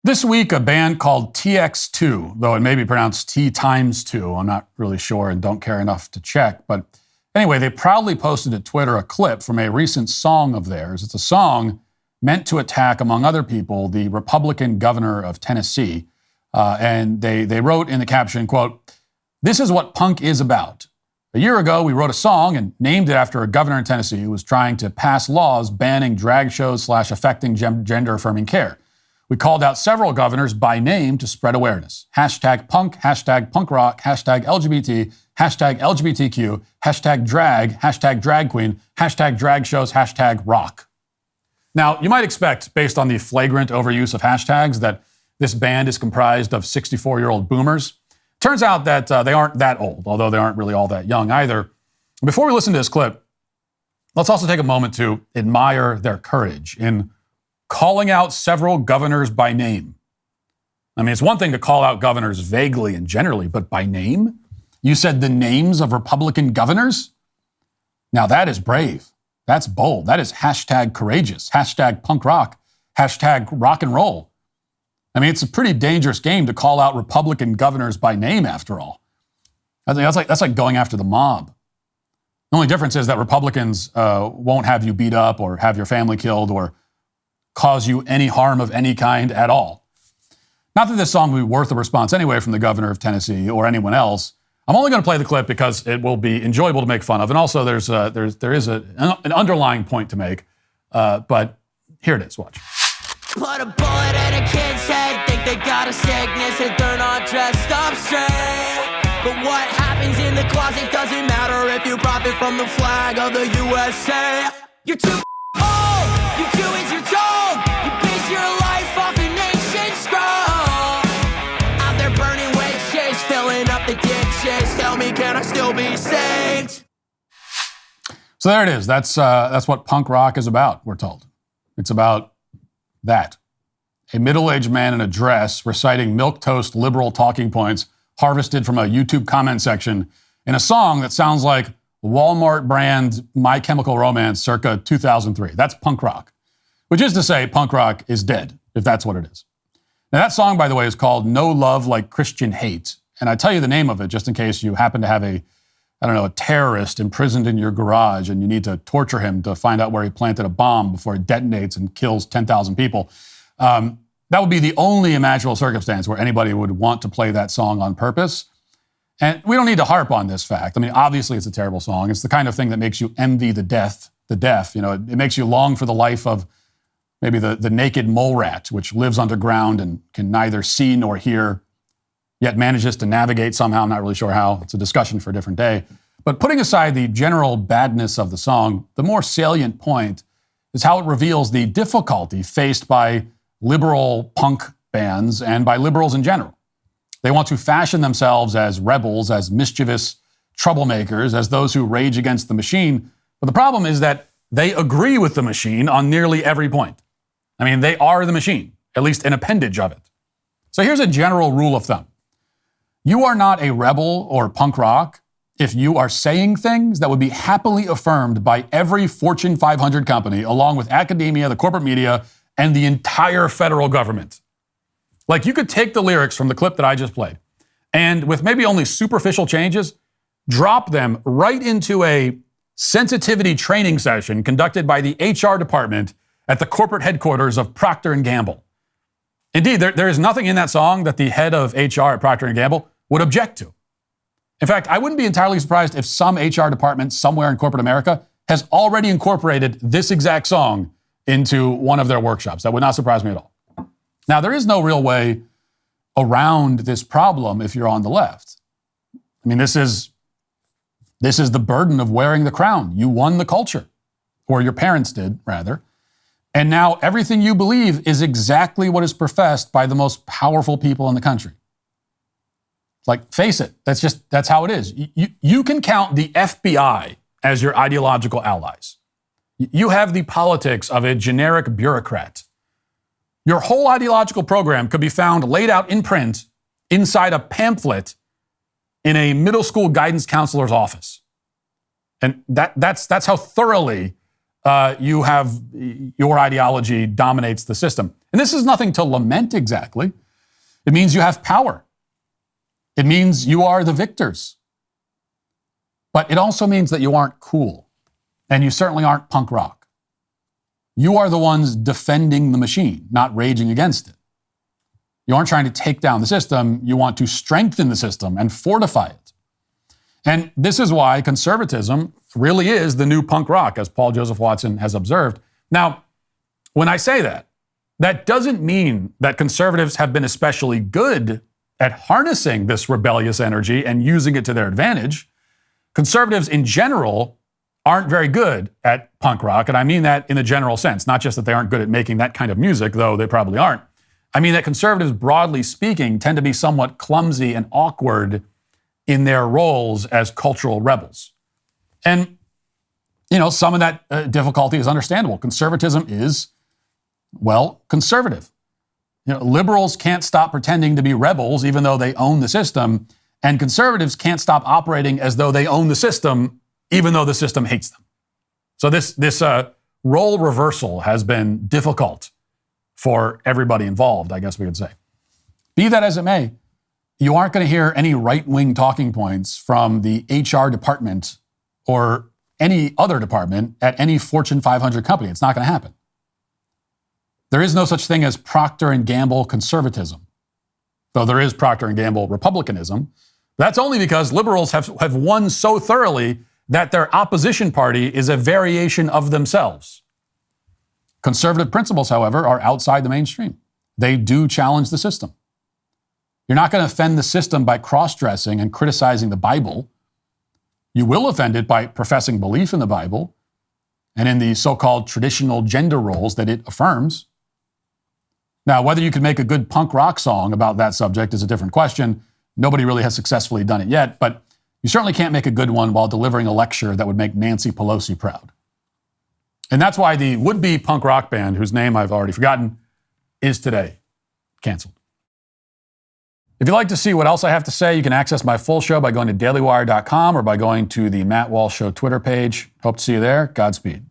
This week, a band called TX2, though it may be pronounced T times 2. I'm not really sure and don't care enough to check. But anyway, they proudly posted to Twitter a clip from a recent song of theirs. It's a song meant to attack, among other people, the Republican governor of Tennessee. And they wrote in the caption, quote, "This is what punk is about. A year ago, we wrote a song and named it after a governor in Tennessee who was trying to pass laws banning drag shows / affecting gender-affirming care. We called out several governors by name to spread awareness. Hashtag punk, hashtag punk rock, hashtag LGBT, hashtag LGBTQ, hashtag drag queen, hashtag drag shows, hashtag rock." Now, you might expect, based on the flagrant overuse of hashtags, that this band is comprised of 64-year-old boomers. Turns out that they aren't that old, although they aren't really all that young either. Before we listen to this clip, let's also take a moment to admire their courage in calling out several governors by name. I mean, it's one thing to call out governors vaguely and generally, but by name? You said the names of Republican governors? Now that is brave. That's bold. That is hashtag courageous, hashtag punk rock, hashtag rock and roll. I mean, it's a pretty dangerous game to call out Republican governors by name, after all. I think that's like going after the mob. The only difference is that Republicans won't have you beat up or have your family killed or cause you any harm of any kind at all. Not that this song will be worth a response anyway from the governor of Tennessee or anyone else. I'm only going to play the clip because it will be enjoyable to make fun of, and also there is an underlying point to make. But here it is. Watch. Put a bullet in a kid's head, think they got a sickness and they're not dressed up straight. But what happens in the closet doesn't matter if you profit from the flag of the USA. You're too old, you do as you're told. You base your life off the nation's scroll. Out there burning witches, filling up the ditches. Tell me, can I still be saved? So there it is. That's what punk rock is about, we're told. It's about that. A middle-aged man in a dress reciting milquetoast liberal talking points harvested from a YouTube comment section in a song that sounds like Walmart brand My Chemical Romance circa 2003. That's punk rock. Which is to say, punk rock is dead, if that's what it is. Now that song, by the way, is called No Love Like Christian Hate. And I tell you the name of it just in case you happen to have a terrorist imprisoned in your garage and you need to torture him to find out where he planted a bomb before it detonates and kills 10,000 people. That would be the only imaginable circumstance where anybody would want to play that song on purpose. And we don't need to harp on this fact. I mean, obviously it's a terrible song. It's the kind of thing that makes you envy the deaf. You know, it makes you long for the life of maybe the naked mole rat, which lives underground and can neither see nor hear, yet manages to navigate somehow. I'm not really sure how. It's a discussion for a different day. But putting aside the general badness of the song, the more salient point is how it reveals the difficulty faced by liberal punk bands and by liberals in general. They want to fashion themselves as rebels, as mischievous troublemakers, as those who rage against the machine. But the problem is that they agree with the machine on nearly every point. I mean, they are the machine, at least an appendage of it. So here's a general rule of thumb. You are not a rebel or punk rock if you are saying things that would be happily affirmed by every Fortune 500 company, along with academia, the corporate media, and the entire federal government. Like, you could take the lyrics from the clip that I just played, and with maybe only superficial changes, drop them right into a sensitivity training session conducted by the HR department at the corporate headquarters of Procter & Gamble. Indeed, there is nothing in that song that the head of HR at Procter & Gamble would object to. In fact, I wouldn't be entirely surprised if some HR department somewhere in corporate America has already incorporated this exact song into one of their workshops. That would not surprise me at all. Now, there is no real way around this problem if you're on the left. I mean, this is the burden of wearing the crown. You won the culture, or your parents did, rather. And now everything you believe is exactly what is professed by the most powerful people in the country. Like, face it, that's how it is. You can count the FBI as your ideological allies. You have the politics of a generic bureaucrat. Your whole ideological program could be found laid out in print inside a pamphlet in a middle school guidance counselor's office. And that's how thoroughly your ideology dominates the system. And this is nothing to lament exactly. It means you have power. It means you are the victors. But it also means that you aren't cool. And you certainly aren't punk rock. You are the ones defending the machine, not raging against it. You aren't trying to take down the system. You want to strengthen the system and fortify it. And this is why conservatism really is the new punk rock, as Paul Joseph Watson has observed. Now, when I say that, that doesn't mean that conservatives have been especially good at harnessing this rebellious energy and using it to their advantage. Conservatives in general aren't very good at punk rock, and I mean that in the general sense, not just that they aren't good at making that kind of music, though they probably aren't. I mean that conservatives, broadly speaking, tend to be somewhat clumsy and awkward in their roles as cultural rebels. And, some of that difficulty is understandable. Conservatism is, conservative. Liberals can't stop pretending to be rebels even though they own the system, and conservatives can't stop operating as though they own the system even though the system hates them. So this role reversal has been difficult for everybody involved, I guess we could say. Be that as it may, you aren't going to hear any right-wing talking points from the HR department or any other department at any Fortune 500 company. It's not going to happen. There is no such thing as Procter & Gamble conservatism, though there is Procter & Gamble republicanism. That's only because liberals have won so thoroughly that their opposition party is a variation of themselves. Conservative principles, however, are outside the mainstream. They do challenge the system. You're not going to offend the system by cross-dressing and criticizing the Bible. You will offend it by professing belief in the Bible and in the so-called traditional gender roles that it affirms. Now, whether you can make a good punk rock song about that subject is a different question. Nobody really has successfully done it yet, but you certainly can't make a good one while delivering a lecture that would make Nancy Pelosi proud. And that's why the would-be punk rock band, whose name I've already forgotten, is today canceled. If you'd like to see what else I have to say, you can access my full show by going to dailywire.com or by going to the Matt Walsh Show Twitter page. Hope to see you there. Godspeed.